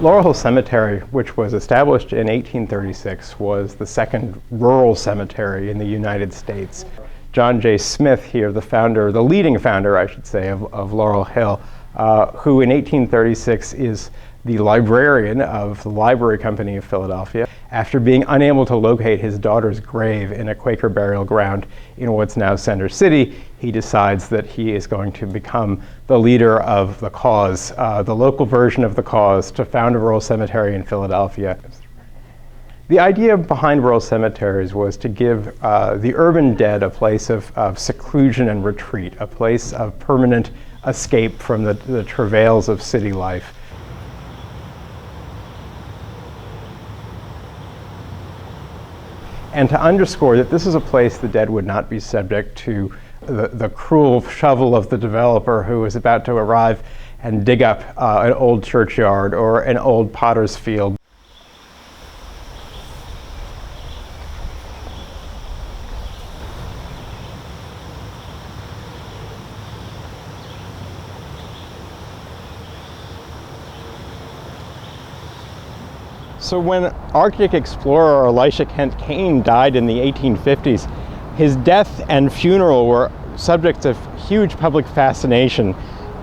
Laurel Hill Cemetery, which was established in 1836, was the second rural cemetery in the United States. John J. Smith here, the founder, the leading founder, I should say, of Laurel Hill, who in 1836 is the librarian of the Library Company of Philadelphia, after being unable to locate his daughter's grave in a Quaker burial ground in what's now Center City, he decides that he is going to become the leader of the cause, the local version of the cause, to found a rural cemetery in Philadelphia. The idea behind rural cemeteries was to give the urban dead a place of seclusion and retreat, a place of permanent escape from the travails of city life. And to underscore that this is a place the dead would not be subject to the cruel shovel of the developer who is about to arrive and dig up an old churchyard or an old potter's field. So when Arctic explorer Elisha Kent Kane died in the 1850s, his death and funeral were subjects of huge public fascination.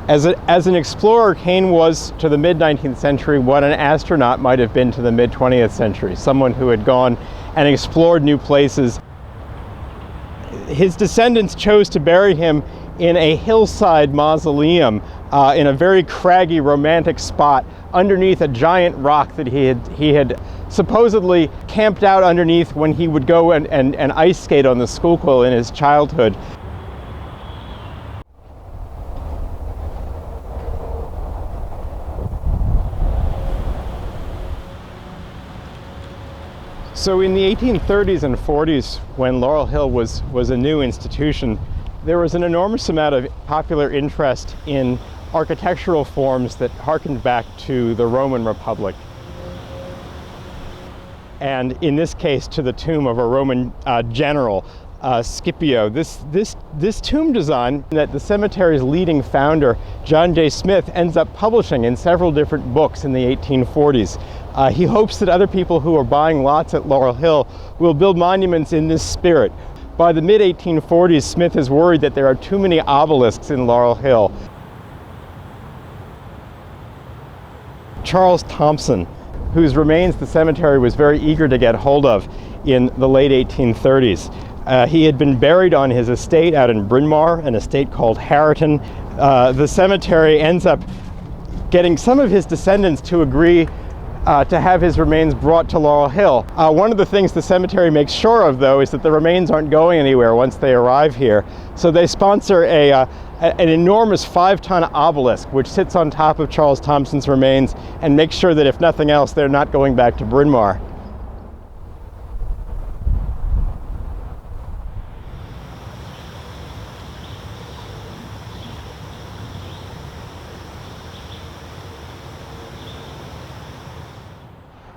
As an explorer, Kane was, to the mid-19th century, what an astronaut might have been to the mid-20th century, someone who had gone and explored new places. His descendants chose to bury him in a hillside mausoleum in a very craggy, romantic spot underneath a giant rock that he had supposedly camped out underneath when he would go and ice skate on the Schuylkill in his childhood. So in the 1830s and 40s, when Laurel Hill was a new institution, there was an enormous amount of popular interest in architectural forms that harkened back to the Roman Republic. And in this case, to the tomb of a Roman general, Scipio. This tomb design that the cemetery's leading founder, John J. Smith, ends up publishing in several different books in the 1840s. He hopes that other people who are buying lots at Laurel Hill will build monuments in this spirit. By the mid-1840s, Smith is worried that there are too many obelisks in Laurel Hill. Charles Thompson, whose remains the cemetery was very eager to get hold of in the late 1830s. He had been buried on his estate out in Bryn Mawr, an estate called Harriton. The cemetery ends up getting some of his descendants to agree to have his remains brought to Laurel Hill. One of the things the cemetery makes sure of, though, is that the remains aren't going anywhere once they arrive here. So they sponsor an enormous 5-ton obelisk which sits on top of Charles Thompson's remains and makes sure that if nothing else, they're not going back to Bryn Mawr.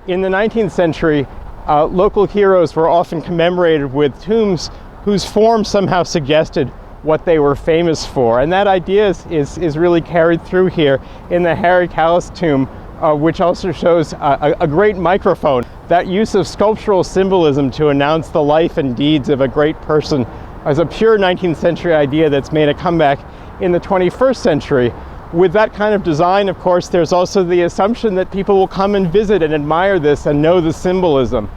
In the 19th century, local heroes were often commemorated with tombs whose form somehow suggested what they were famous for. And that idea is really carried through here in the Harry Callis tomb, which also shows a great microphone. That use of sculptural symbolism to announce the life and deeds of a great person is a pure 19th century idea that's made a comeback in the 21st century. With that kind of design, of course, there's also the assumption that people will come and visit and admire this and know the symbolism.